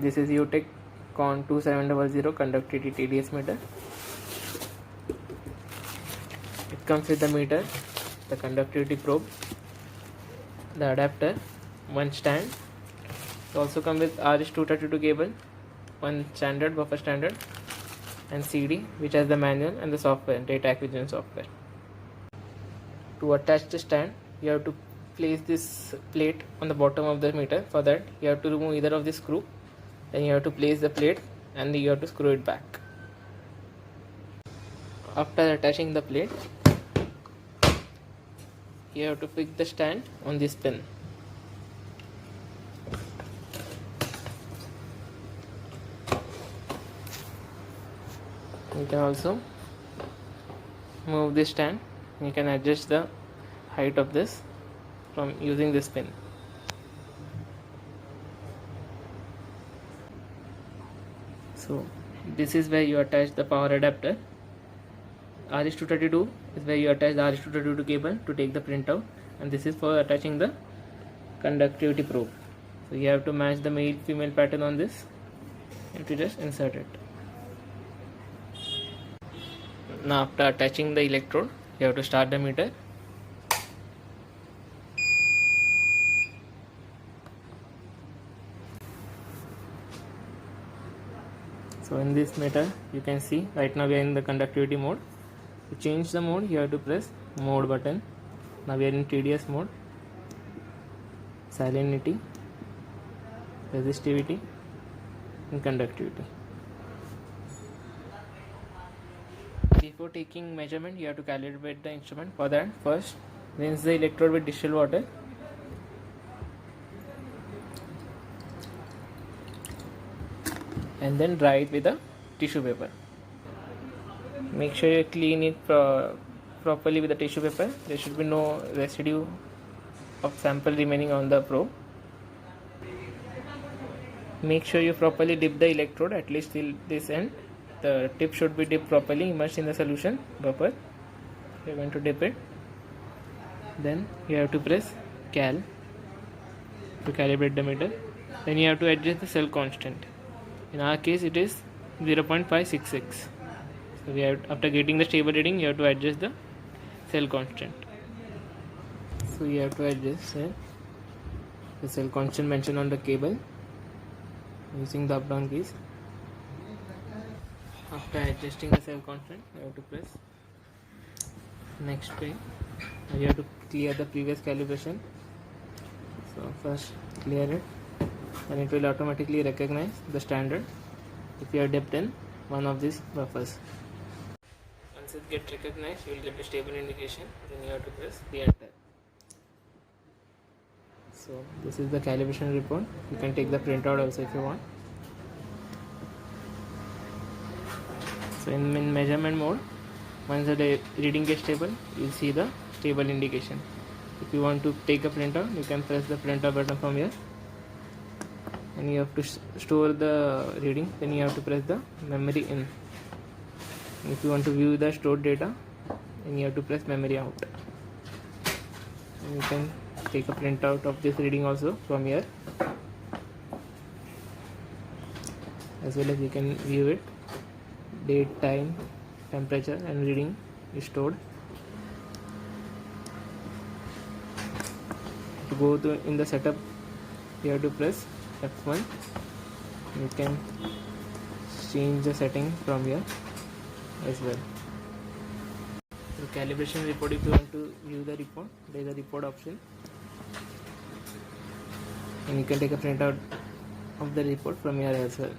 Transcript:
this is UTech Con 2700 conductivity TDS meter. It comes with the meter, the conductivity probe, the adapter, one stand. It also comes with RS-232 cable, one standard buffer standard, and CD, which has the manual and the software, data acquisition software. To attach the stand, you have to place this plate on the bottom of the meter. For that, you have to remove either of the screw, then you have to place the plate and you have to screw it back. After attaching the plate, you have to fix the stand on this pin. You can also move this stand. You can adjust the height of this from using this pin. So this is where you attach the power adapter. RS-232 is where you attach the RS-232 cable to take the printout, and this is for attaching the conductivity probe. So you have to match the male female pattern on this. You have to just insert it. Now after attaching the electrode, you have to start the meter. So in this meter, you can see right now we are in the conductivity mode. To change the mode, you have to press mode button. Now we are in TDS mode. Salinity, resistivity, and conductivity. Before taking measurement, you have to calibrate the instrument. For that, first rinse the electrode with distilled water. And then dry it with a tissue paper. Make sure you clean it properly with the tissue paper. There should be no residue of sample remaining on the probe. Make sure you properly dip the electrode at least till this end. The tip should be dipped properly, immersed in the solution proper. You are going to dip it. Then you have to press cal to calibrate the meter. Then you have to adjust the cell constant. In our case, it is 0.566. So we have, after getting the stable reading, you have to adjust the cell constant. So you have to adjust the cell constant mentioned on the cable using the up down keys. After adjusting the cell constant, you have to press next page. Now you have to clear the previous calibration. So first clear it, and it will automatically recognize the standard if you are dipped in one of these buffers. Once it gets recognized, you will get a stable indication. Then you have to press the enter. So this is the calibration report. You can take the printout also if you want. So in measurement mode, once the reading gets stable, you will see the stable indication. If you want to take a printout, you can press the printout button from here, and you have to store the reading. Then you have to press the memory in. And if you want to view the stored data, then you have to press memory out. And you can take a printout of this reading also from here, as well as you can view it. Date, time, temperature, and reading is stored. To go to in the setup, you have to press F1. You can change the setting from here as well. The calibration report, if you want to view the report, there is a report option, and you can take a printout of the report from here as well.